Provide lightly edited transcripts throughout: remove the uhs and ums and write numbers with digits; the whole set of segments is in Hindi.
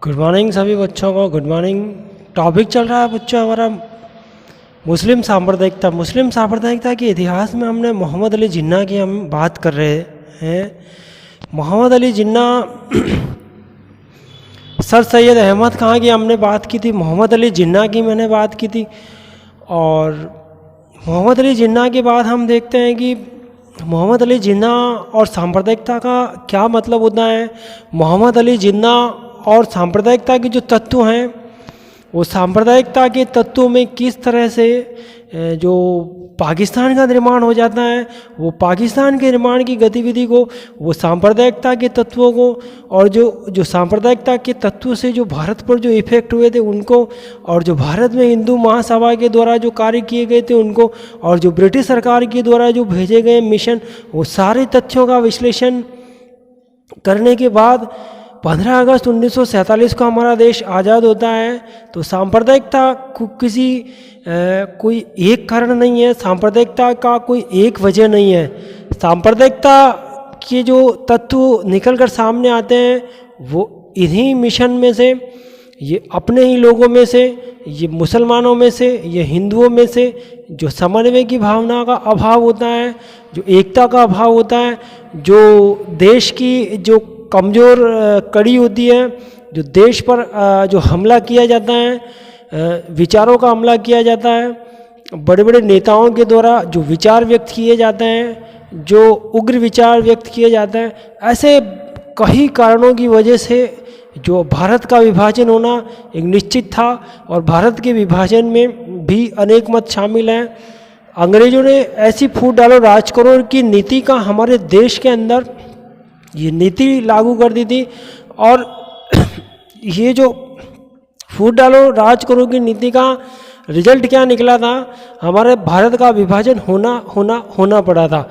गुड मॉर्निंग सभी बच्चों को। Good morning. टॉपिक चल रहा है बच्चों हमारा मुस्लिम सांप्रदायिकता। मुस्लिम सांप्रदायिकता के इतिहास में हमने मोहम्मद अली जिन्ना की हम बात कर रहे हैं। मोहम्मद अली जिन्ना सर सैयद अहमद खां की हमने बात की थी, मोहम्मद अली जिन्ना की मैंने बात की थी। और मोहम्मद अली जिन्ना के बाद हम देखते हैं कि मोहम्मद अली जिन्ना और सांप्रदायिकता का क्या मतलब होता है। मोहम्मद अली जिन्ना और सांप्रदायिकता के जो तत्व हैं वो सांप्रदायिकता के तत्वों में किस तरह से जो पाकिस्तान का निर्माण हो जाता है, वो पाकिस्तान के निर्माण की गतिविधि को, वो सांप्रदायिकता के तत्वों को, और जो सांप्रदायिकता के तत्व से जो भारत पर जो इफ़ेक्ट हुए थे उनको, और जो भारत में हिंदू महासभा के द्वारा जो कार्य किए गए थे उनको, और जो ब्रिटिश सरकार के द्वारा जो भेजे गए मिशन, वो सारे तथ्यों का विश्लेषण करने के बाद 15 अगस्त 1947 को हमारा देश आज़ाद होता है। तो सांप्रदायिकता किसी कोई एक कारण नहीं है, सांप्रदायिकता का कोई एक वजह नहीं है। सांप्रदायिकता के जो तत्व निकल कर सामने आते हैं वो इन्हीं मिशन में से, ये अपने ही लोगों में से, ये मुसलमानों में से, ये हिंदुओं में से, जो समन्वय की भावना का अभाव होता है, जो एकता का अभाव होता है, जो देश की जो कमज़ोर कड़ी होती है, जो देश पर जो हमला किया जाता है, विचारों का हमला किया जाता है, बड़े बड़े नेताओं के द्वारा जो विचार व्यक्त किए जाते हैं, जो उग्र विचार व्यक्त किए जाते हैं, ऐसे कई कारणों की वजह से जो भारत का विभाजन होना एक निश्चित था। और भारत के विभाजन में भी अनेक मत शामिल हैं। अंग्रेज़ों ने ऐसी फूट डालो राज करो की नीति का हमारे देश के अंदर ये नीति लागू कर दी थी। और ये जो फूट डालो राज करो की नीति का रिजल्ट क्या निकला था, हमारे भारत का विभाजन होना पड़ा था,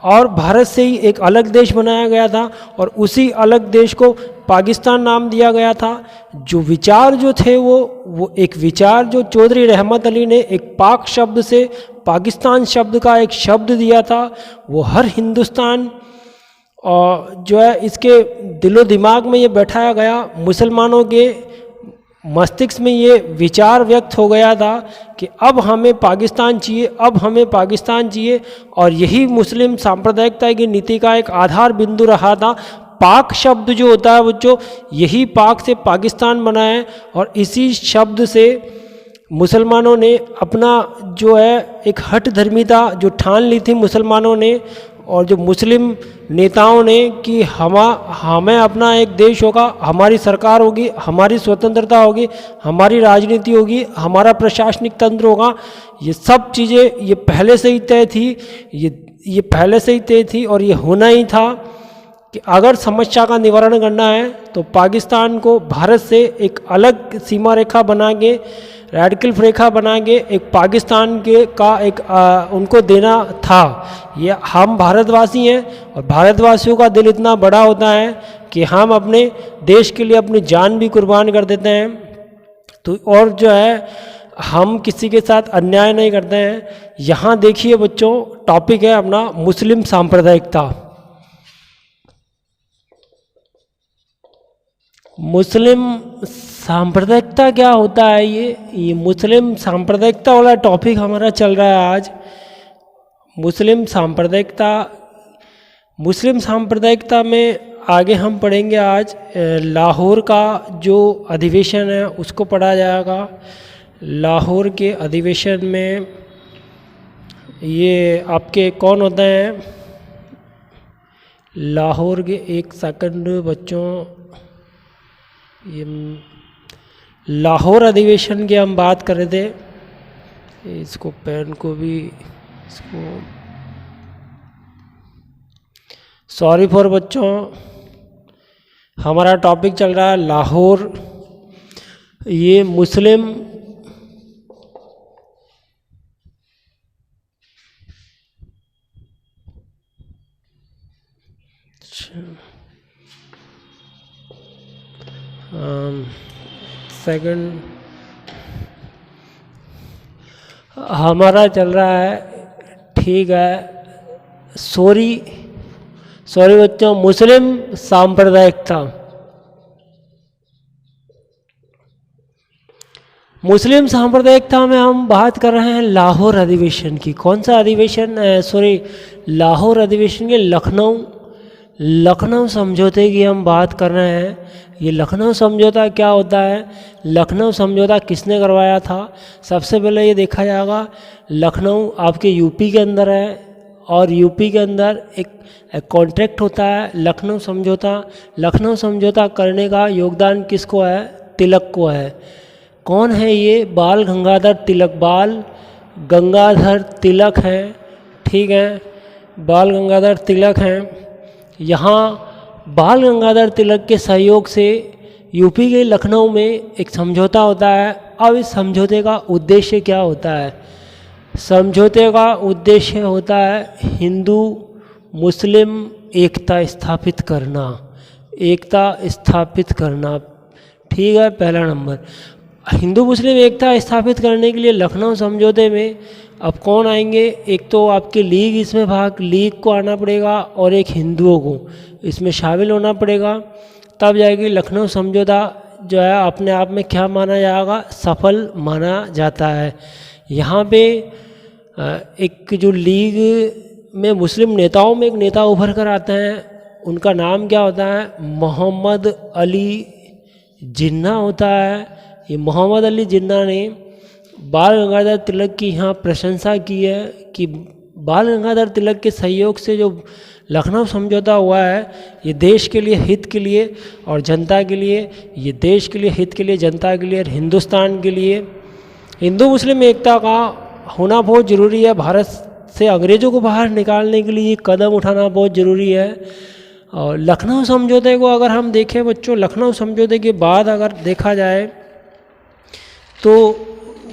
और भारत से ही एक अलग देश बनाया गया था, और उसी अलग देश को पाकिस्तान नाम दिया गया था। जो विचार जो थे वो एक विचार जो चौधरी रहमत अली ने एक पाक शब्द से पाकिस्तान शब्द का एक शब्द दिया था, वो हर हिंदुस्तान और जो है इसके दिलो दिमाग में ये बैठाया गया, मुसलमानों के मस्तिष्क में ये विचार व्यक्त हो गया था कि अब हमें पाकिस्तान चाहिए, अब हमें पाकिस्तान चाहिए। और यही मुस्लिम सांप्रदायिकता की नीति का एक आधार बिंदु रहा था। पाक शब्द जो होता है बच्चों, यही पाक से पाकिस्तान बना है, और इसी शब्द से मुसलमानों ने अपना जो है एक हठ धर्मिता जो ठान ली थी मुसलमानों ने, और जो मुस्लिम नेताओं ने कि हमें अपना एक देश होगा, हमारी सरकार होगी, हमारी स्वतंत्रता होगी, हमारी राजनीति होगी, हमारा प्रशासनिक तंत्र होगा। ये सब चीज़ें ये पहले से ही तय थी, ये पहले से ही तय थी, और ये होना ही था कि अगर समस्या का निवारण करना है तो पाकिस्तान को भारत से एक अलग सीमा रेखा बना के, रेडिकल रेखा बना के एक पाकिस्तान के का एक उनको देना था। ये हम भारतवासी हैं, और भारतवासियों का दिल इतना बड़ा होता है कि हम अपने देश के लिए अपनी जान भी कुर्बान कर देते हैं। तो और जो है हम किसी के साथ अन्याय नहीं करते हैं। यहाँ देखिए बच्चों, टॉपिक है अपना मुस्लिम सांप्रदायिकता। मुस्लिम सांप्रदायिकता क्या होता है, ये मुस्लिम सांप्रदायिकता वाला टॉपिक हमारा चल रहा है आज। मुस्लिम सांप्रदायिकता में आगे हम पढ़ेंगे आज लाहौर का जो अधिवेशन है उसको पढ़ा जाएगा। लाहौर के अधिवेशन में ये आपके कौन होते हैं, लाहौर के, एक सेकंड बच्चों, ये लाहौर अधिवेशन की हम बात कर रहे थे। इसको पेन को भी इसको सॉरी फॉर बच्चों, हमारा टॉपिक चल रहा है लाहौर। ये मुस्लिम सेकंड हमारा चल रहा है, ठीक है, सॉरी बच्चों, मुस्लिम सांप्रदायिकता। मुस्लिम सांप्रदायिकता में हम बात कर रहे हैं लाहौर अधिवेशन की। कौन सा अधिवेशन? सॉरी, लाहौर अधिवेशन के लखनऊ समझौते की हम बात कर रहे हैं। ये लखनऊ समझौता क्या होता है? लखनऊ समझौता किसने करवाया था? सबसे पहले ये देखा जाएगा, लखनऊ आपके यूपी के अंदर है और यूपी के अंदर एक कॉन्ट्रैक्ट होता है लखनऊ समझौता। लखनऊ समझौता करने का योगदान किसको है? तिलक को है। कौन है ये? बाल गंगाधर तिलक। बाल गंगाधर तिलक हैं, ठीक है, बाल गंगाधर तिलक हैं। यहाँ बाल गंगाधर तिलक के सहयोग से यूपी के लखनऊ में एक समझौता होता है। अब इस समझौते का उद्देश्य क्या होता है? समझौते का उद्देश्य होता है हिंदू मुस्लिम एकता स्थापित करना। एकता स्थापित करना, ठीक है, पहला नंबर। हिंदू मुस्लिम एकता स्थापित करने के लिए लखनऊ समझौते में अब कौन आएंगे? एक तो आपके लीग को आना पड़ेगा और एक हिंदुओं को इसमें शामिल होना पड़ेगा, तब जाएगी लखनऊ समझौता जो है अपने आप में क्या माना जाएगा? सफल माना जाता है। यहाँ पे एक जो लीग में मुस्लिम नेताओं में एक नेता उभर कर आते हैं, उनका नाम क्या होता है? मोहम्मद अली जिन्ना होता है। ये मोहम्मद अली जिन्ना ने बाल गंगाधर तिलक की यहाँ प्रशंसा की है कि बाल गंगाधर तिलक के सहयोग से जो लखनऊ समझौता हुआ है ये देश के लिए, हित के लिए और जनता के लिए, ये देश के लिए, हित के लिए, जनता के लिए और हिंदुस्तान के लिए हिंदू मुस्लिम एकता का होना बहुत ज़रूरी है। भारत से अंग्रेज़ों को बाहर निकालने के लिए कदम उठाना बहुत ज़रूरी है। और लखनऊ समझौते को अगर हम देखें बच्चों, लखनऊ समझौते के बाद अगर देखा जाए तो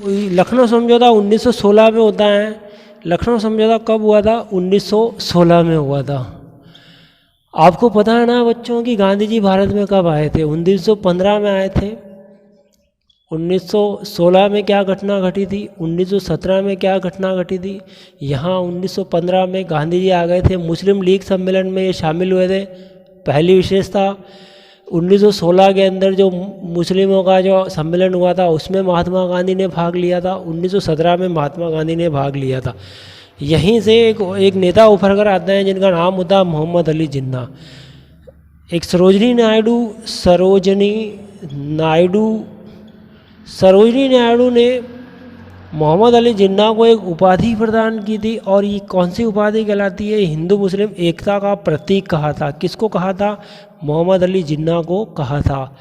लखनऊ समझौता 1916 में होता है। लखनऊ समझौता कब हुआ था? 1916 में हुआ था। आपको पता है ना बच्चों कि गांधी जी भारत में कब आए थे? 1915 में आए थे। 1916 में क्या घटना घटी थी? 1917 में क्या घटना घटी थी? यहाँ 1915 में गांधी जी आ गए थे, मुस्लिम लीग सम्मेलन में ये शामिल हुए थे। पहली विशेषता 1916 के अंदर जो मुस्लिमों का जो सम्मेलन हुआ था उसमें महात्मा गांधी ने भाग लिया था। 1917 में महात्मा गांधी ने भाग लिया था। यहीं से एक नेता उभर कर आते हैं जिनका नाम होता है मोहम्मद अली जिन्ना। एक सरोजनी नायडू ने मोहम्मद अली जिन्ना को एक उपाधि प्रदान की थी और ये कौन सी उपाधि कहलाती है? हिंदू मुस्लिम एकता का प्रतीक कहा था। किसको कहा था? मोहम्मद अली जिन्ना को कहा था।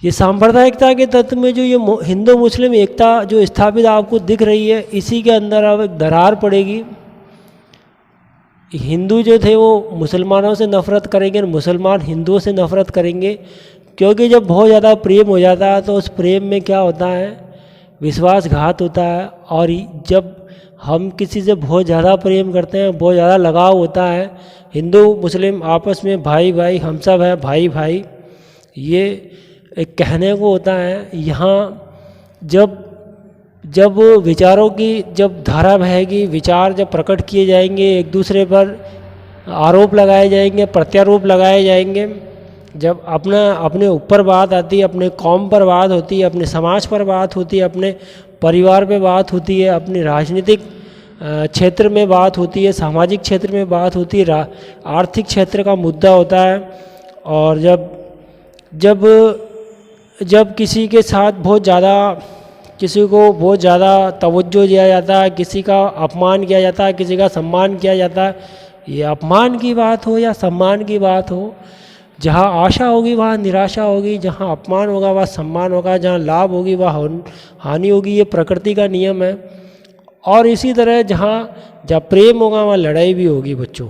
ये सांप्रदायिकता के तत्व में जो ये हिंदू मुस्लिम एकता जो स्थापित आपको दिख रही है, इसी के अंदर अब एक दरार पड़ेगी। हिंदू जो थे वो मुसलमानों से नफरत करेंगे, मुसलमान हिंदुओं से नफरत करेंगे, क्योंकि जब बहुत ज़्यादा प्रेम हो जाता है तो उस प्रेम में क्या होता है? विश्वासघात होता है। और जब हम किसी से बहुत ज़्यादा प्रेम करते हैं, बहुत ज़्यादा लगाव होता है, हिंदू मुस्लिम आपस में भाई भाई, हम सब है भाई भाई, ये एक कहने को होता है। यहाँ जब विचारों की जब धारा बहेगी, विचार जब प्रकट किए जाएंगे, एक दूसरे पर आरोप लगाए जाएंगे, प्रत्यारोप लगाए जाएंगे, जब अपने ऊपर बात आती है, अपने कौम पर बात होती है, अपने समाज पर बात होती है, अपने परिवार पे बात होती है, अपने राजनीतिक क्षेत्र में बात होती है, सामाजिक क्षेत्र में बात होती है, आर्थिक क्षेत्र का मुद्दा होता है, और जब किसी के साथ किसी को बहुत ज़्यादा तवज्जो दिया जाता है, किसी का अपमान किया जाता है, किसी का सम्मान किया जाता है, ये अपमान की बात हो या सम्मान की बात हो, जहाँ आशा होगी वहाँ निराशा होगी, जहाँ अपमान होगा वहाँ सम्मान होगा, जहाँ लाभ होगी वहाँ हानि होगी। ये प्रकृति का नियम है। और इसी तरह जहाँ प्रेम होगा वहाँ लड़ाई भी होगी बच्चों।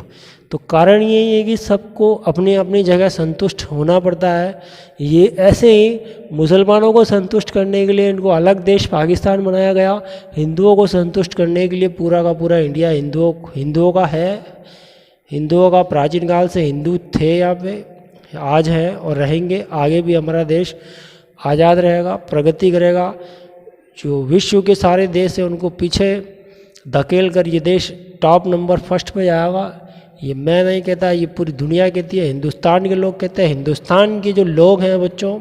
तो कारण यही है कि सबको अपनी अपनी जगह संतुष्ट होना पड़ता है। ये ऐसे ही मुसलमानों को संतुष्ट करने के लिए इनको अलग देश पाकिस्तान बनाया गया, हिंदुओं को संतुष्ट करने के लिए पूरा का पूरा इंडिया हिंदुओं का है। हिंदुओं का प्राचीन काल से हिंदू थे यहाँ पे, आज हैं और रहेंगे। आगे भी हमारा देश आज़ाद रहेगा, प्रगति करेगा। जो विश्व के सारे देश हैं उनको पीछे धकेल कर ये देश टॉप नंबर फर्स्ट पे जाएगा। ये मैं नहीं कहता, ये पूरी दुनिया कहती है, हिंदुस्तान के लोग कहते हैं। हिंदुस्तान के जो लोग हैं बच्चों,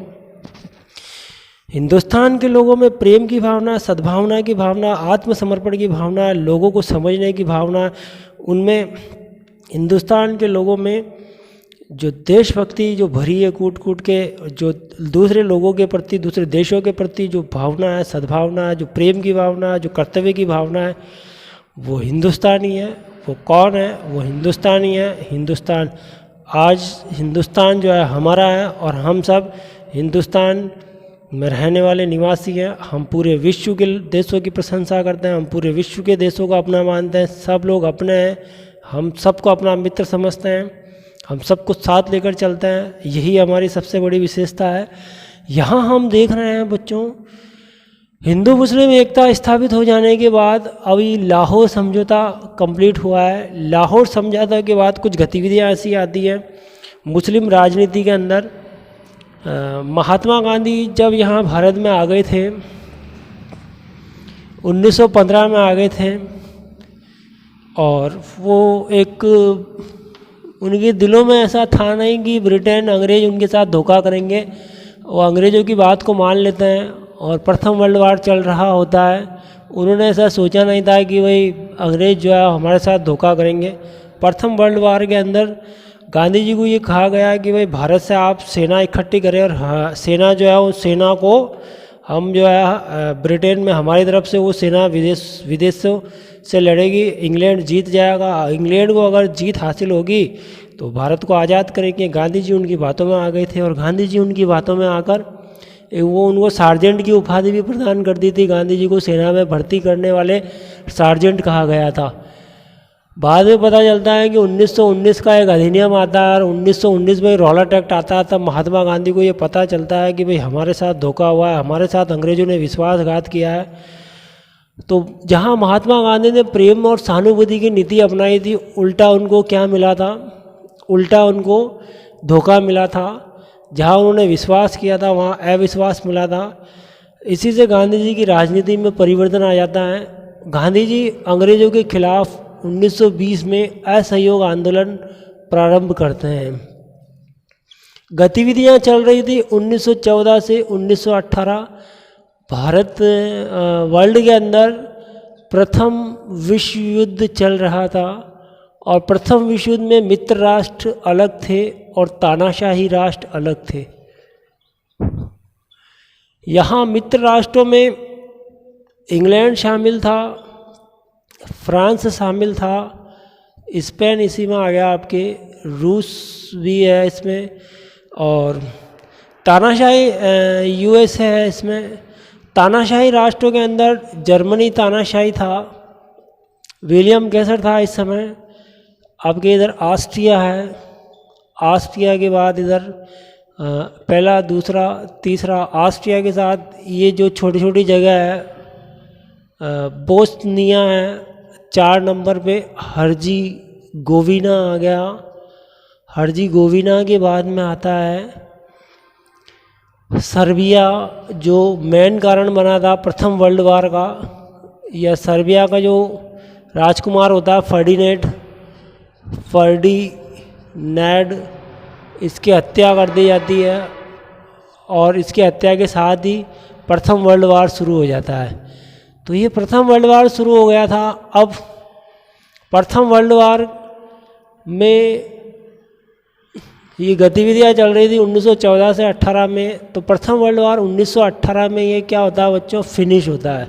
हिंदुस्तान के लोगों में प्रेम की भावना, सद्भावना की भावना, आत्मसमर्पण की भावना, लोगों को समझने की भावना, उनमें हिंदुस्तान के लोगों में जो देशभक्ति जो भरी है कूट कूट के, जो दूसरे लोगों के प्रति, दूसरे देशों के प्रति जो भावना है, सद्भावना है, जो प्रेम की भावना है, जो कर्तव्य की भावना है, वो हिंदुस्तानी है। वो कौन है? वो हिंदुस्तानी है। हिंदुस्तान, आज हिंदुस्तान जो है हमारा है और हम सब हिंदुस्तान में रहने वाले निवासी हैं। हम पूरे विश्व के देशों की प्रशंसा करते हैं, हम पूरे विश्व के देशों को अपना मानते हैं। सब लोग अपने हैं, हम सबको अपना मित्र समझते हैं, हम सबको साथ लेकर चलते हैं। यही हमारी सबसे बड़ी विशेषता है। यहाँ हम देख रहे हैं बच्चों, हिंदू मुस्लिम एकता स्थापित हो जाने के बाद अभी लाहौर समझौता कंप्लीट हुआ है। लाहौर समझौता के बाद कुछ गतिविधियाँ ऐसी आती हैं मुस्लिम राजनीति के अंदर। महात्मा गांधी जब यहाँ भारत में आ गए थे, 1915 में आ गए थे, और वो एक उनके दिलों में ऐसा था नहीं कि ब्रिटेन, अंग्रेज उनके साथ धोखा करेंगे। वो अंग्रेज़ों की बात को मान लेते हैं और प्रथम वर्ल्ड वार चल रहा होता है। उन्होंने ऐसा सोचा नहीं था कि भाई अंग्रेज़ जो है हमारे साथ धोखा करेंगे। प्रथम वर्ल्ड वार के अंदर गांधी जी को ये कहा गया कि भाई भारत से आप सेना इकट्ठी करें और सेना जो है उस सेना को हम जो है ब्रिटेन में हमारी तरफ से वो सेना विदेशों से लड़ेगी, इंग्लैंड जीत जाएगा। इंग्लैंड को अगर जीत हासिल होगी तो भारत को आज़ाद करेंगे। गांधी जी उनकी बातों में आ गए थे और गांधी जी उनकी बातों में आकर वो उनको सार्जेंट की उपाधि भी प्रदान कर दी थी। गांधी जी को सेना में भर्ती करने वाले सार्जेंट कहा गया था। बाद में पता चलता है कि 1919 का एक अधिनियम आता है और 1919 में रॉलेट एक्ट आता है। तब महात्मा गांधी को ये पता चलता है कि भाई हमारे साथ धोखा हुआ है, हमारे साथ अंग्रेज़ों ने विश्वासघात किया है। तो जहाँ महात्मा गांधी ने प्रेम और सहानुभूति की नीति अपनाई थी, उल्टा उनको क्या मिला था? उल्टा उनको धोखा मिला था। जहाँ उन्होंने विश्वास किया था वहाँ अविश्वास मिला था। इसी से गांधी जी की राजनीति में परिवर्तन आ जाता है। गांधी जी अंग्रेज़ों के खिलाफ 1920 में असहयोग आंदोलन प्रारंभ करते हैं। गतिविधियां चल रही थी 1914 से 1918। भारत वर्ल्ड के अंदर प्रथम विश्व युद्ध चल रहा था और प्रथम विश्व युद्ध में मित्र राष्ट्र अलग थे और तानाशाही राष्ट्र अलग थे। यहाँ मित्र राष्ट्रों में इंग्लैंड शामिल था, फ्रांस शामिल था, स्पेन इसी में आ गया, आपके रूस भी है इसमें, और तानाशाही यूएस है इसमें। तानाशाही राष्ट्रों के अंदर जर्मनी तानाशाही था, विलियम केसर था इस समय। आपके इधर ऑस्ट्रिया है, ऑस्ट्रिया के बाद इधर पहला, दूसरा, तीसरा ऑस्ट्रिया के साथ ये जो छोटी छोटी जगह है बोस्निया है 4 नंबर पे। हर्जी गोविना आ गया। हर्जी गोविना के बाद में आता है सर्बिया, जो मेन कारण बना था प्रथम वर्ल्ड वार का। यह सर्बिया का जो राजकुमार होता है फर्डिनैंड, इसकी हत्या कर दी जाती है और इसकी हत्या के साथ ही प्रथम वर्ल्ड वार शुरू हो जाता है। तो ये प्रथम वर्ल्ड वार शुरू हो गया था। अब प्रथम वर्ल्ड वार में ये गतिविधियाँ चल रही थी 1914 से 18 में। तो प्रथम वर्ल्ड वार 1918 में ये क्या होता है बच्चों? फिनिश होता है।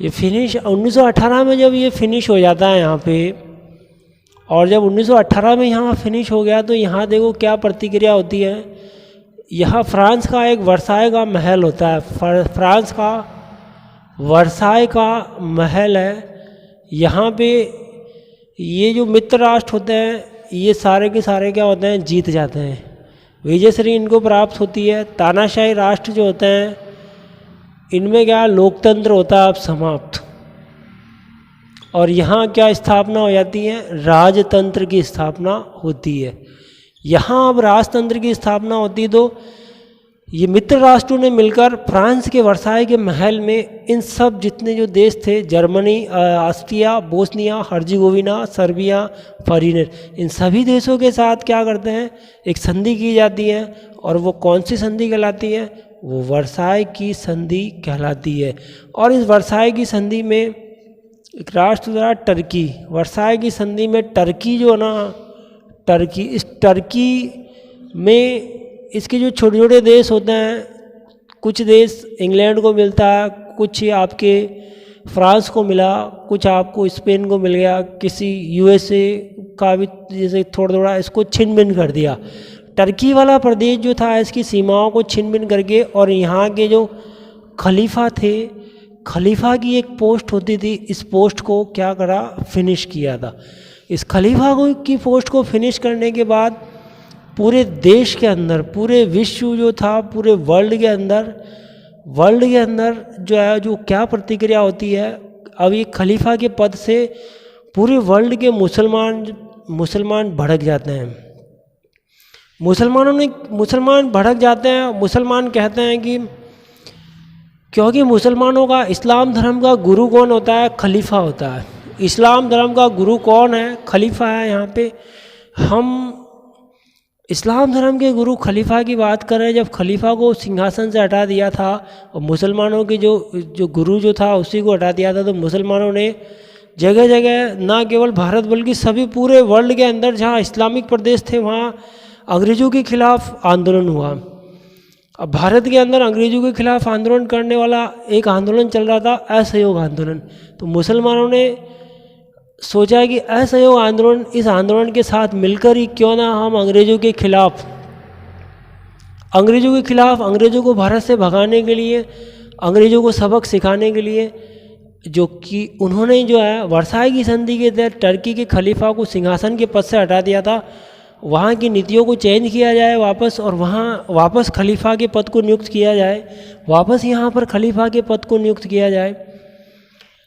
ये फिनिश 1918 में जब ये फिनिश हो जाता है यहाँ पे, और जब 1918 में यहाँ फिनिश हो गया तो यहाँ देखो क्या प्रतिक्रिया होती है। यहाँ फ्रांस का एक वर्साय का महल होता है। फ्रांस का वर्साय का महल है। यहाँ पे ये जो मित्र राष्ट्र होते हैं ये सारे के सारे क्या होते हैं? जीत जाते हैं। विजयश्री इनको प्राप्त होती है। तानाशाही राष्ट्र जो होते हैं इनमें क्या लोकतंत्र होता है अब समाप्त, और यहाँ क्या स्थापना हो जाती है? राजतंत्र की स्थापना होती है। यहाँ अब राजतंत्र की स्थापना होती है। तो ये मित्र राष्ट्रों ने मिलकर फ्रांस के वर्साय के महल में इन सब जितने जो देश थे, Germany, Austria, Bosnia, Herzegovina, Serbia, foreigner, इन सभी देशों के साथ क्या करते हैं? एक संधि की जाती है। और वो कौन सी संधि कहलाती है? वो वर्साई की संधि कहलाती है। और इस वर्साई की संधि में एक राष्ट्र था टर्की। वर्साई की संधि में टर्की जो ना, टर्की, इस टर्की में इसके जो छोटे छोटे देश होते हैं, कुछ देश इंग्लैंड को मिलता है, कुछ आपके फ्रांस को मिला, कुछ आपको स्पेन को मिल गया, किसी यूएसए का भी जैसे थोड़ा थोड़ा इसको छिन भिन कर दिया। टर्की वाला प्रदेश जो था इसकी सीमाओं को छिन भिन करके, और यहाँ के जो खलीफा थे, खलीफा की एक पोस्ट होती थी, इस पोस्ट को क्या करा, फिनिश किया था। इस खलीफा को की पोस्ट को फिनिश करने के बाद पूरे देश के अंदर, पूरे विश्व जो था, पूरे वर्ल्ड के अंदर जो है, जो क्या प्रतिक्रिया होती है, अब ये खलीफा के पद से पूरे वर्ल्ड के मुसलमान भड़क जाते हैं। मुसलमान भड़क जाते हैं। मुसलमान कहते हैं कि क्योंकि मुसलमानों का इस्लाम धर्म का गुरु कौन होता है, खलीफा होता है। इस्लाम धर्म का गुरु कौन है, खलीफा है। यहाँ पे हम इस्लाम धर्म के गुरु खलीफा की बात कर रहे हैं। जब खलीफा को सिंहासन से हटा दिया था और मुसलमानों के जो गुरु जो था उसी को हटा दिया था, तो मुसलमानों ने जगह जगह, ना केवल भारत बल्कि सभी पूरे वर्ल्ड के अंदर जहाँ इस्लामिक प्रदेश थे वहाँ अंग्रेज़ों के खिलाफ आंदोलन हुआ। अब भारत के अंदर अंग्रेज़ों के खिलाफ आंदोलन करने वाला एक आंदोलन चल रहा था, असहयोग आंदोलन। तो मुसलमानों ने सोचा कि असहयोग आंदोलन, इस आंदोलन के साथ मिलकर ही क्यों ना हम अंग्रेज़ों के खिलाफ, अंग्रेज़ों को भारत से भगाने के लिए, अंग्रेज़ों को सबक सिखाने के लिए, जो कि उन्होंने जो है वर्साई की संधि के तहत टर्की के खलीफा को सिंहासन के पद से हटा दिया था, वहाँ की नीतियों को चेंज किया जाए वापस, और वहाँ वापस खलीफा के पद को नियुक्त किया जाए, वापस यहाँ पर खलीफा के पद को नियुक्त किया जाए।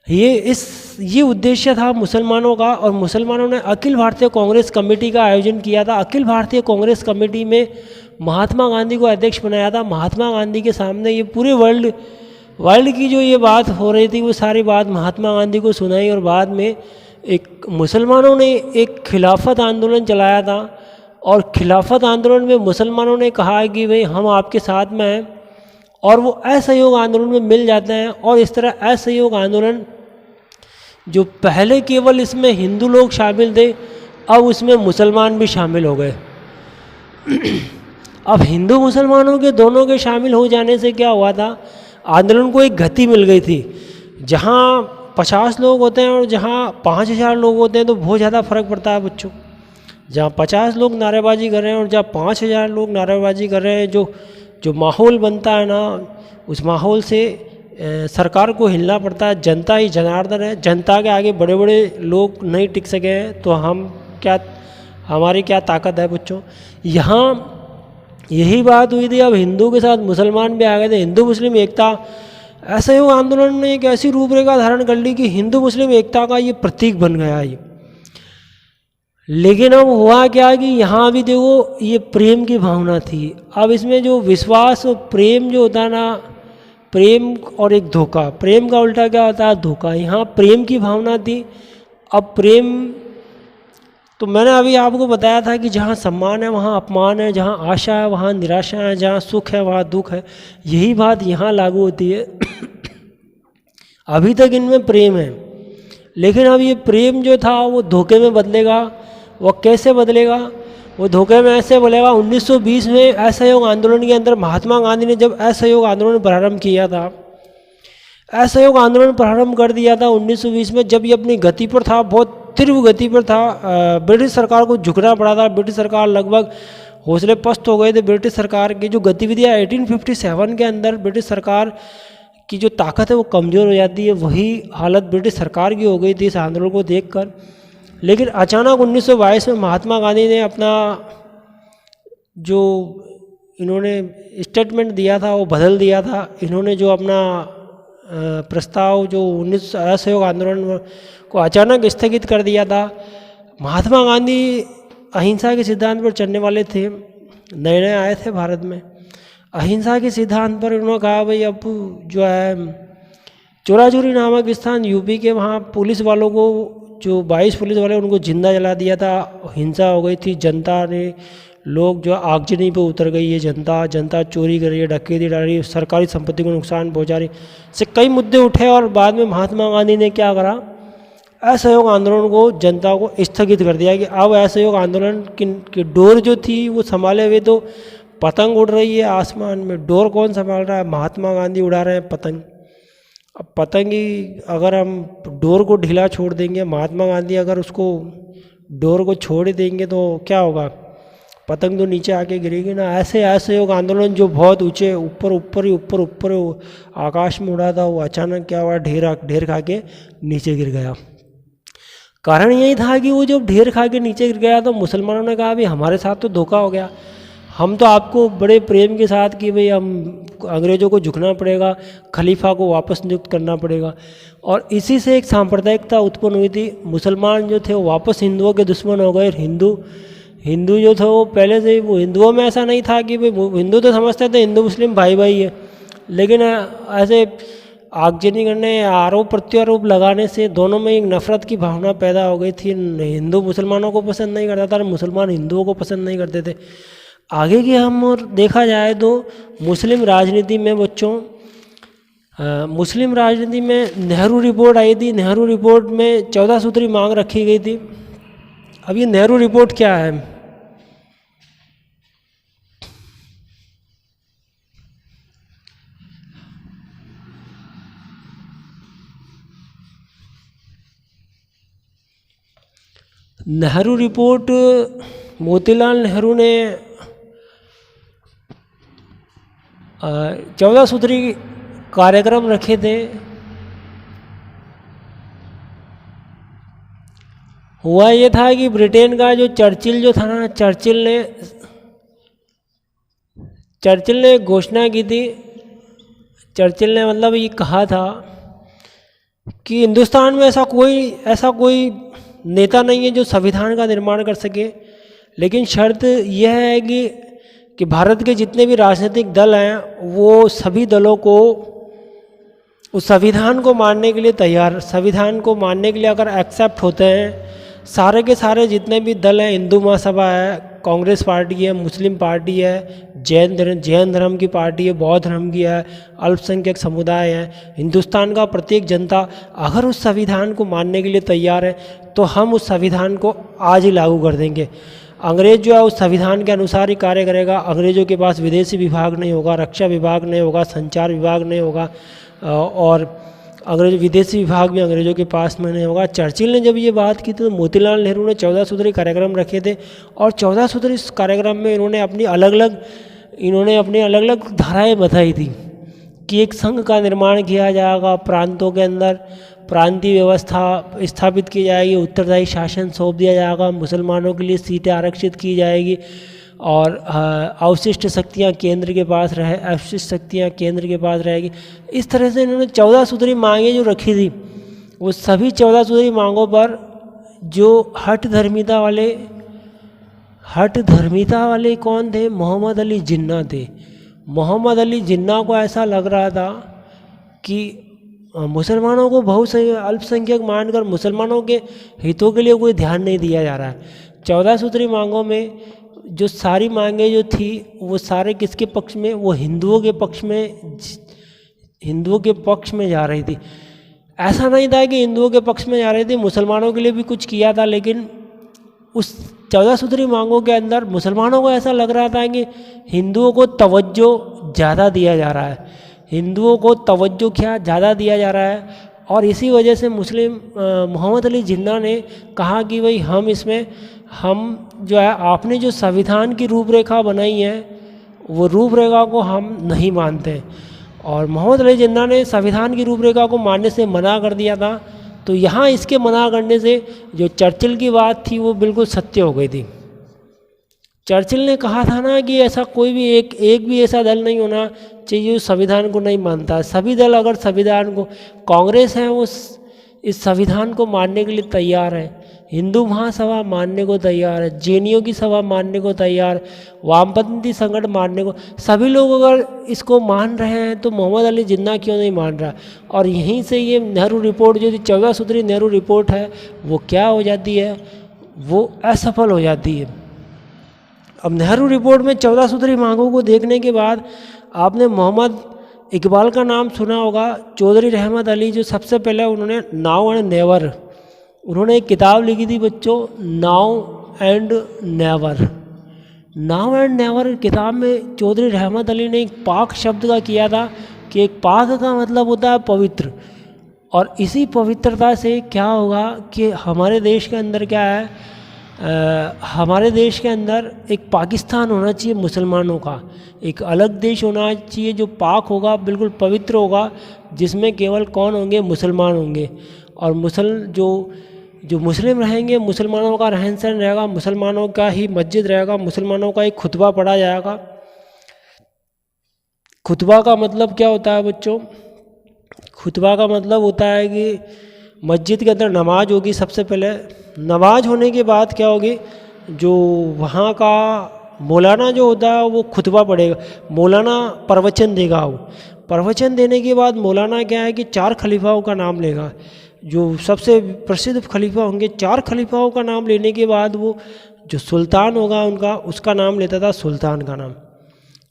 ये उद्देश्य था मुसलमानों का। और मुसलमानों ने अखिल भारतीय कांग्रेस कमेटी का आयोजन किया था। अखिल भारतीय कांग्रेस कमेटी में महात्मा गांधी को अध्यक्ष बनाया था। महात्मा गांधी के सामने ये पूरे वर्ल्ड की जो ये बात हो रही थी, वो सारी बात महात्मा गांधी को सुनाई, और बाद में एक मुसलमानों ने एक खिलाफत आंदोलन चलाया था। और खिलाफत आंदोलन में मुसलमानों ने कहा कि भाई हम आपके साथ में हैं, और वो असहयोग आंदोलन में मिल जाते हैं। और इस तरह असहयोग आंदोलन, जो पहले केवल इसमें हिंदू लोग शामिल थे, अब उसमें मुसलमान भी शामिल हो गए। अब हिंदू मुसलमानों के दोनों के शामिल हो जाने से क्या हुआ था, आंदोलन को एक गति मिल गई थी। जहाँ 50 लोग होते हैं और जहाँ 5000 लोग होते हैं तो बहुत ज़्यादा फर्क पड़ता है बच्चों। जहाँ 50 लोग नारेबाजी कर रहे हैं और जहाँ 5000 लोग नारेबाजी कर रहे हैं, जो माहौल बनता है ना, उस माहौल से सरकार को हिलना पड़ता है। जनता ही जनार्दन है, जनता के आगे बड़े बड़े लोग नहीं टिक सके हैं, तो हमारी क्या ताकत है बच्चों। यहाँ यही बात हुई थी। अब हिंदू के साथ मुसलमान भी आ गए थे, हिंदू मुस्लिम एकता। असहयोग आंदोलन ने एक ऐसी रूपरेखा धारण कर ली कि हिंदू मुस्लिम एकता का ये प्रतीक बन गया ये। लेकिन अब हुआ क्या कि यहाँ भी देखो, ये प्रेम की भावना थी। अब इसमें जो विश्वास और प्रेम जो होता है ना, प्रेम और एक धोखा, प्रेम का उल्टा क्या होता है, धोखा। यहाँ प्रेम की भावना थी। अब प्रेम, तो मैंने अभी आपको बताया था कि जहाँ सम्मान है वहाँ अपमान है, जहाँ आशा है वहाँ निराशा है, जहाँ सुख है वहाँ दुख है। यही बात यहाँ लागू होती है। अभी तक इनमें प्रेम है, लेकिन अब ये प्रेम जो था वो धोखे में बदलेगा। वो कैसे बदलेगा, वो धोखे में ऐसे बोलेगा। 1920 में असहयोग आंदोलन के अंदर महात्मा गांधी ने जब असहयोग आंदोलन प्रारंभ किया था, असहयोग आंदोलन प्रारंभ कर दिया था 1920 में, जब ये अपनी गति पर था, बहुत तीव्र गति पर था। ब्रिटिश सरकार को झुकना पड़ा था। ब्रिटिश सरकार लगभग हौसले पस्त हो गए थे। ब्रिटिश सरकार की जो गतिविधियाँ 1857 के अंदर ब्रिटिश सरकार की जो ताकत है वो कमज़ोर हो जाती है, वही हालत ब्रिटिश सरकार की हो गई थी इस आंदोलन को देखकर। लेकिन अचानक 1922 में महात्मा गांधी ने अपना जो इन्होंने स्टेटमेंट दिया था वो बदल दिया था। इन्होंने जो अपना प्रस्ताव जो 19 असहयोग आंदोलन को अचानक स्थगित कर दिया था। महात्मा गांधी अहिंसा के सिद्धांत पर चलने वाले थे, नए नए आए थे भारत में। अहिंसा के सिद्धांत पर उन्होंने कहा भाई अब जो है चोराचोरी नामक स्थान यूपी के, वहाँ पुलिस वालों को, जो 22 पुलिस वाले उनको जिंदा जला दिया था, हिंसा हो गई थी, जनता ने लोग जो आगजनी पे उतर गई है, जनता चोरी कर रही है, डकैती डाल रही है, सरकारी संपत्ति को नुकसान पहुंचा रही है, से कई मुद्दे उठे और बाद में महात्मा गांधी ने क्या करा, असहयोग आंदोलन को जनता को स्थगित कर दिया कि अब असहयोग आंदोलन की डोर जो थी वो संभाले हुए तो पतंग उड़ रही है आसमान में, डोर कौन संभाल रहा है, महात्मा गांधी उड़ा रहे हैं पतंग। अब पतंग ही अगर हम डोर को ढीला छोड़ देंगे, महात्मा गांधी अगर उसको डोर को छोड़ देंगे तो क्या होगा, पतंग तो नीचे आके गिरेगी ना। ऐसे असहयोग आंदोलन जो बहुत ऊंचे ऊपर आकाश में उड़ा था, वो अचानक क्या हुआ, ढेर खा के नीचे गिर गया। कारण यही था कि वो जब ढेर खा के नीचे गिर गया तो मुसलमानों ने कहा भाई हमारे साथ तो धोखा हो गया, हम तो आपको बड़े प्रेम के साथ कि भाई हम अंग्रेज़ों को झुकना पड़ेगा, खलीफा को वापस नियुक्त करना पड़ेगा। और इसी से एक सांप्रदायिकता उत्पन्न हुई थी। मुसलमान जो थे वो वापस हिंदुओं के दुश्मन हो गए। हिंदू जो थे वो पहले से ही, वो हिंदुओं में ऐसा नहीं था कि भाई हिंदू तो समझते थे हिंदू मुस्लिम भाई भाई है, लेकिन ऐसे आगजनी करने, आरोप प्रत्यारोप लगाने से दोनों में एक नफरत की भावना पैदा हो गई थी। हिंदू मुसलमानों को पसंद नहीं करता था और मुसलमान हिंदुओं को पसंद नहीं करते थे। आगे की हम और देखा जाए तो मुस्लिम राजनीति में बच्चों, मुस्लिम राजनीति में नेहरू रिपोर्ट आई थी। नेहरू रिपोर्ट में 14 सूत्री मांग रखी गई थी। अब ये नेहरू रिपोर्ट क्या है? नेहरू रिपोर्ट, मोतीलाल नेहरू ने 14 सूत्री कार्यक्रम रखे थे। हुआ ये था कि ब्रिटेन का जो चर्चिल जो था ना, चर्चिल ने घोषणा की थी। चर्चिल ने मतलब ये कहा था कि हिंदुस्तान में ऐसा कोई नेता नहीं है जो संविधान का निर्माण कर सके, लेकिन शर्त यह है कि भारत के जितने भी राजनीतिक दल हैं वो सभी दलों को उस संविधान को मानने के लिए तैयार, संविधान को मानने के लिए अगर एक्सेप्ट होते हैं, सारे के सारे जितने भी दल हैं, हिंदू महासभा है, कांग्रेस पार्टी है, मुस्लिम पार्टी है, जैन धर्म की पार्टी है, बौद्ध धर्म की है, अल्पसंख्यक समुदाय है, हिंदुस्तान का प्रत्येक जनता अगर उस संविधान को मानने के लिए तैयार है तो हम उस संविधान को आज ही लागू कर देंगे। अंग्रेज़ जो है उस संविधान के अनुसार ही कार्य करेगा। अंग्रेज़ों के पास विदेशी विभाग नहीं होगा, रक्षा विभाग नहीं होगा, संचार विभाग नहीं होगा, और विदेशी विभाग भी अंग्रेज़ों के पास में नहीं होगा। चर्चिल ने जब ये बात की तो मोतीलाल नेहरू ने 14 सूत्री कार्यक्रम रखे थे, और 14 सूत्री कार्यक्रम में इन्होंने अपनी अलग अलग धाराएं बताई थी कि एक संघ का निर्माण किया जाएगा, प्रांतों के अंदर प्रांतीय व्यवस्था स्थापित की जाएगी, उत्तरदायी शासन सौंप दिया जाएगा, मुसलमानों के लिए सीटें आरक्षित की जाएगी, और अवशिष्ट शक्तियाँ केंद्र के पास रहेगी। इस तरह से इन्होंने 14 सूत्री मांगें जो रखी थी, वो सभी 14 सूत्री मांगों पर जो हठ धर्मिता वाले कौन थे? मोहम्मद अली जिन्ना थे। मोहम्मद अली जिन्ना को ऐसा लग रहा था कि मुसलमानों को बहुत अल्पसंख्यक मानकर मुसलमानों के हितों के लिए कोई ध्यान नहीं दिया जा रहा है। 14 सूत्री मांगों में जो सारी मांगे जो थी वो सारे किसके पक्ष में? वो हिंदुओं के पक्ष में जा रही थी। ऐसा नहीं था कि हिंदुओं के पक्ष में जा रही थी, मुसलमानों के लिए भी कुछ किया था, लेकिन उस 14 सूत्री मांगों के अंदर मुसलमानों को ऐसा लग रहा था कि हिंदुओं को तवज्जो ज़्यादा दिया जा रहा है, ज़्यादा दिया जा रहा है। और इसी वजह से मोहम्मद अली जिन्ना ने कहा कि भाई हम जो है आपने जो संविधान की रूपरेखा बनाई है वो रूपरेखा को हम नहीं मानते। और मोहम्मद अली जिन्ना ने संविधान की रूपरेखा को मानने से मना कर दिया था। तो यहाँ इसके मना करने से जो चर्चिल की बात थी वो बिल्कुल सत्य हो गई थी। चर्चिल ने कहा था ना कि ऐसा कोई भी एक भी ऐसा दल नहीं होना चाहिए जो संविधान को नहीं मानता। सभी दल अगर संविधान को, कांग्रेस है वो इस संविधान को मानने के लिए तैयार है, हिंदू महासभा मानने को तैयार है, जेएनयू की सभा मानने को तैयार, वामपंथी संगठन मानने को, सभी लोग अगर इसको मान रहे हैं तो मोहम्मद अली जिन्ना क्यों नहीं मान रहा? और यहीं से ये नेहरू रिपोर्ट जो थी 14 सूत्री नेहरू रिपोर्ट है वो क्या हो जाती है? वो असफल हो जाती है। अब नेहरू रिपोर्ट में 14 सूत्री मांगों को देखने के बाद आपने मोहम्मद इकबाल का नाम सुना होगा। चौधरी रहमत अली जो सबसे पहले उन्होंने नाउ एंड नेवर, उन्होंने एक किताब लिखी थी बच्चों, now and never. Now and never किताब में चौधरी रहमत अली ने एक पाक शब्द का किया था कि एक पाक का मतलब होता है पवित्र, और इसी पवित्रता से क्या होगा कि हमारे देश के अंदर क्या है, हमारे देश के अंदर एक पाकिस्तान होना चाहिए मुसलमानों का, एक अलग देश होना चाहिए जो पाक होगा, बिल्कुल पवित्र होगा, जिसमें केवल कौन होंगे, मुसलमान होंगे। और जो मुस्लिम रहेंगे, मुसलमानों का रहन सहन रहेगा, मुसलमानों का ही मस्जिद रहेगा, मुसलमानों का ही खुतबा पढ़ा जाएगा। खुतबा का मतलब क्या होता है बच्चों? खुतबा का मतलब होता है कि मस्जिद के अंदर नमाज होगी। सबसे पहले नमाज होने के बाद क्या होगी, जो वहाँ का मौलाना जो होता है वो खुतबा पढ़ेगा, मौलाना प्रवचन देगा। वो प्रवचन देने के बाद मौलाना क्या है कि 4 खलीफाओं का नाम लेगा, जो सबसे प्रसिद्ध खलीफा होंगे। 4 खलीफाओं का नाम लेने के बाद वो जो सुल्तान होगा उनका, उसका नाम लेता था सुल्तान का नाम।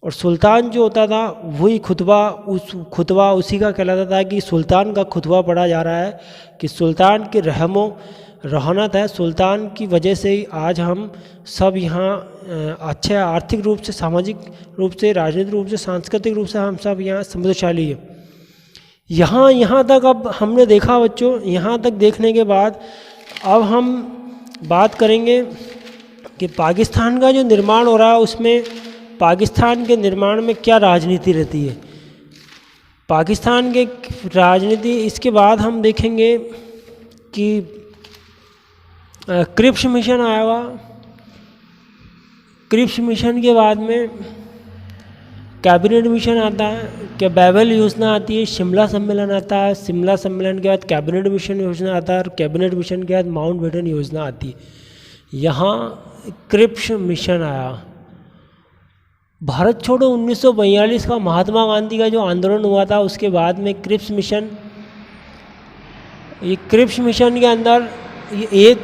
और सुल्तान जो होता था वही खुतबा उसी का कहलाता था कि सुल्तान का खुतबा पढ़ा जा रहा है, कि सुल्तान की रहमत है। सुल्तान की वजह से ही आज हम सब यहाँ अच्छे आर्थिक रूप से, सामाजिक रूप से, राजनीतिक रूप से, सांस्कृतिक रूप से हम सब यहाँ समृद्धशाली है। यहाँ तक अब हमने देखा बच्चों। यहाँ तक देखने के बाद अब हम बात करेंगे कि पाकिस्तान का जो निर्माण हो रहा है उसमें पाकिस्तान के निर्माण में क्या राजनीति रहती है, पाकिस्तान के राजनीति। इसके बाद हम देखेंगे कि क्रिप्स मिशन आएगा। क्रिप्स मिशन के बाद में कैबिनेट मिशन आता है, क्या बैबल योजना आती है, शिमला सम्मेलन आता है, शिमला सम्मेलन के बाद कैबिनेट मिशन योजना आता है, और कैबिनेट मिशन के बाद माउंटबेटन योजना आती है। यहाँ क्रिप्स मिशन आया। भारत छोड़ो 1942 का महात्मा गांधी का जो आंदोलन हुआ था, उसके बाद में क्रिप्स मिशन, ये क्रिप्स मिशन के अंदर ये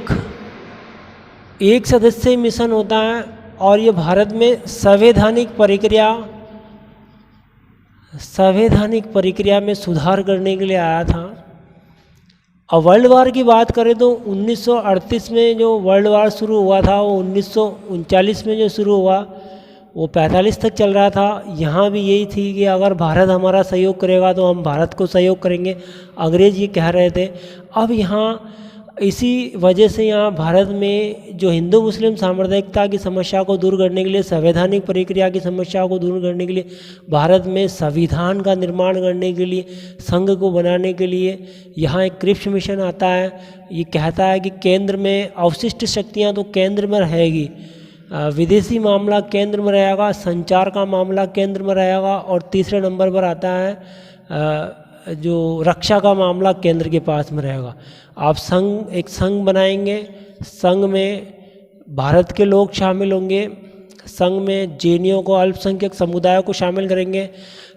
एक सदस्यीय मिशन होता है, और ये भारत में संवैधानिक प्रक्रिया में सुधार करने के लिए आया था। और वर्ल्ड वार की बात करें तो 1938 में जो वर्ल्ड वार शुरू हुआ था, वो 1939 में जो शुरू हुआ वो 45 तक चल रहा था। यहाँ भी यही थी कि अगर भारत हमारा सहयोग करेगा तो हम भारत को सहयोग करेंगे, अंग्रेज ये कह रहे थे। अब यहाँ इसी वजह से यहाँ भारत में जो हिंदू मुस्लिम साम्प्रदायिकता की समस्या को दूर करने के लिए, संवैधानिक प्रक्रिया की समस्या को दूर करने के लिए, भारत में संविधान का निर्माण करने के लिए, संघ को बनाने के लिए यहाँ एक क्रिप्स मिशन आता है। ये कहता है कि केंद्र में अवशिष्ट शक्तियाँ तो केंद्र में रहेगी, विदेशी मामला केंद्र में रहेगा, संचार का मामला केंद्र में रहेगा, और तीसरे नंबर पर आता है जो रक्षा का मामला केंद्र के पास में रहेगा। आप एक संघ बनाएंगे, संघ में भारत के लोग शामिल होंगे, संघ में जैनियों को, अल्पसंख्यक समुदायों को शामिल करेंगे।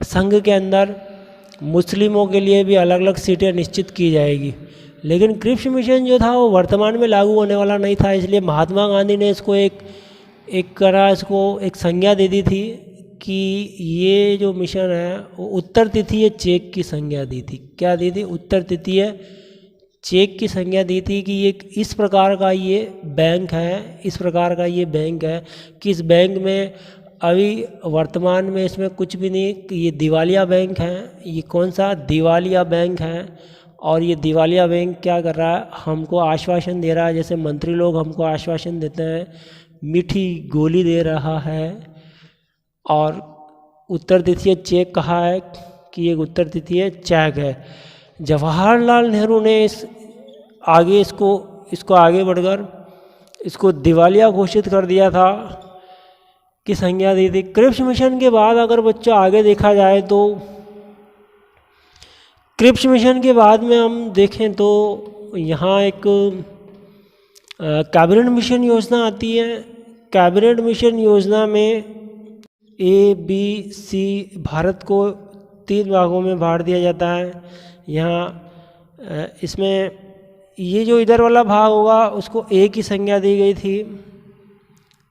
संघ के अंदर मुस्लिमों के लिए भी अलग अलग सीटें निश्चित की जाएगी। लेकिन क्रिप्स मिशन जो था वो वर्तमान में लागू होने वाला नहीं था, इसलिए महात्मा गांधी ने इसको एक संज्ञा दे दी थी कि ये जो मिशन है वो उत्तर तिथीय चेक की संज्ञा दी थी। क्या दी थी? उत्तर तिथीय चेक की संज्ञा दी थी कि ये इस प्रकार का ये बैंक है, इस प्रकार का ये बैंक है कि इस बैंक में अभी वर्तमान में इसमें कुछ भी नहीं, ये दिवालिया बैंक है। ये कौन सा? दिवालिया बैंक है। और ये दिवालिया बैंक क्या कर रहा है? हमको आश्वासन दे रहा है, जैसे मंत्री लोग हमको आश्वासन देते हैं, मीठी गोली दे रहा है। और उत्तर तिथीय चेक कहा है कि ये उत्तर तिथीय चेक है। जवाहरलाल नेहरू ने इसको आगे बढ़कर इसको दिवालिया घोषित कर दिया था कि संज्ञा दी थी। क्रिप्स मिशन के बाद अगर बच्चा आगे देखा जाए तो क्रिप्स मिशन के बाद में हम देखें तो यहाँ एक कैबिनेट मिशन योजना आती है। कैबिनेट मिशन योजना में ABC भारत को 3 भागों में बांट दिया जाता है। यहाँ इसमें ये जो इधर वाला भाग होगा उसको A की संज्ञा दी गई थी,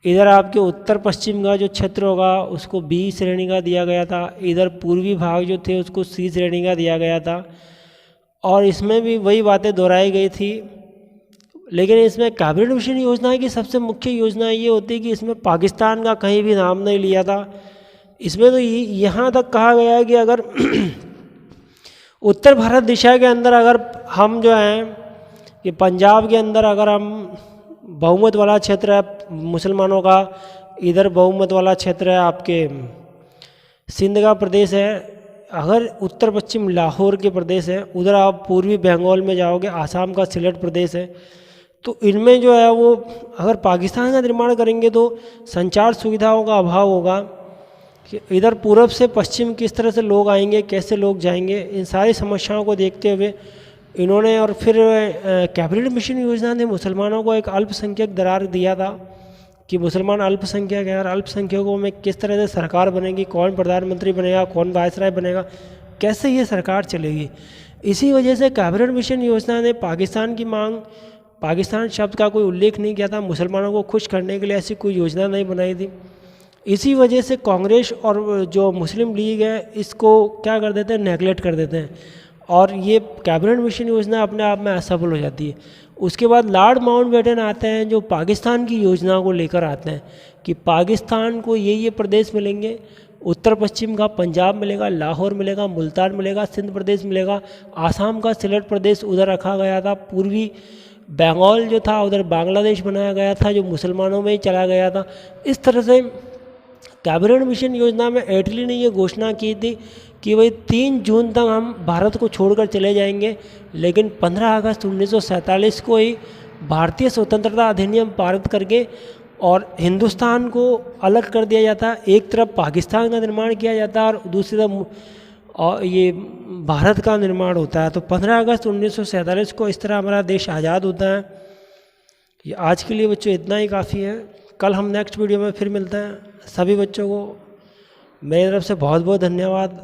इधर आपके उत्तर पश्चिम का जो क्षेत्र होगा उसको बी श्रेणी का दिया गया था, इधर पूर्वी भाग जो थे उसको सी श्रेणी का दिया गया था। और इसमें भी वही बातें दोहराई गई थी, लेकिन इसमें कैबिनेट मिशन योजना की सबसे मुख्य योजना ये होती है कि इसमें पाकिस्तान का कहीं भी नाम नहीं लिया था। इसमें तो यहाँ तक कहा गया है कि अगर उत्तर भारत दिशा के अंदर अगर हम जो हैं कि पंजाब के अंदर अगर हम बहुमत वाला क्षेत्र है मुसलमानों का, इधर बहुमत वाला क्षेत्र है आपके सिंध का प्रदेश है, अगर उत्तर पश्चिम लाहौर के प्रदेश है, उधर आप पूर्वी बंगाल में जाओगे आसाम का सिलेट प्रदेश है, तो इनमें जो है वो अगर पाकिस्तान का निर्माण करेंगे तो संचार सुविधाओं का अभाव होगा कि इधर पूरब से पश्चिम किस तरह से लोग आएंगे, कैसे लोग जाएंगे, इन सारी समस्याओं को देखते हुए इन्होंने और फिर कैबिनेट मिशन योजना ने मुसलमानों को एक अल्पसंख्यक दरार दिया था कि मुसलमान अल्पसंख्यक है और अल्पसंख्यकों में किस तरह से सरकार बनेगी, कौन प्रधानमंत्री बनेगा, कौन वायसराय बनेगा, कैसे ये सरकार चलेगी। इसी वजह से कैबिनेट मिशन योजना ने पाकिस्तान की मांग, पाकिस्तान शब्द का कोई उल्लेख नहीं किया था, मुसलमानों को खुश करने के लिए ऐसी कोई योजना नहीं बनाई थी। इसी वजह से कांग्रेस और जो मुस्लिम लीग है इसको क्या कर देते हैं, नेगलेक्ट कर देते हैं और ये कैबिनेट मिशन योजना अपने आप में असफल हो जाती है। उसके बाद लॉर्ड माउंटबेटन आते हैं जो पाकिस्तान की योजना को लेकर आते हैं कि पाकिस्तान को ये प्रदेश मिलेंगे, उत्तर पश्चिम का पंजाब मिलेगा, लाहौर मिलेगा, मुल्तान मिलेगा, सिंध प्रदेश मिलेगा, आसाम का सिलेट प्रदेश उधर रखा गया था, पूर्वी बंगाल जो था उधर बांग्लादेश बनाया गया था जो मुसलमानों में ही चला गया था। इस तरह से कैबिनेट मिशन योजना में एटली ने ये घोषणा की थी कि भाई 3 जून तक हम भारत को छोड़कर चले जाएंगे, लेकिन 15 अगस्त 1947 को ही भारतीय स्वतंत्रता अधिनियम पारित करके और हिंदुस्तान को अलग कर दिया जाता, एक तरफ पाकिस्तान का निर्माण किया जाता और दूसरी तरफ ये भारत का निर्माण होता है। तो 15 अगस्त 1947 को इस तरह हमारा देश आज़ाद होता है। ये आज के लिए बच्चों इतना ही काफ़ी है। कल हम नेक्स्ट वीडियो में फिर मिलते हैं। सभी बच्चों को मेरी तरफ से बहुत बहुत धन्यवाद।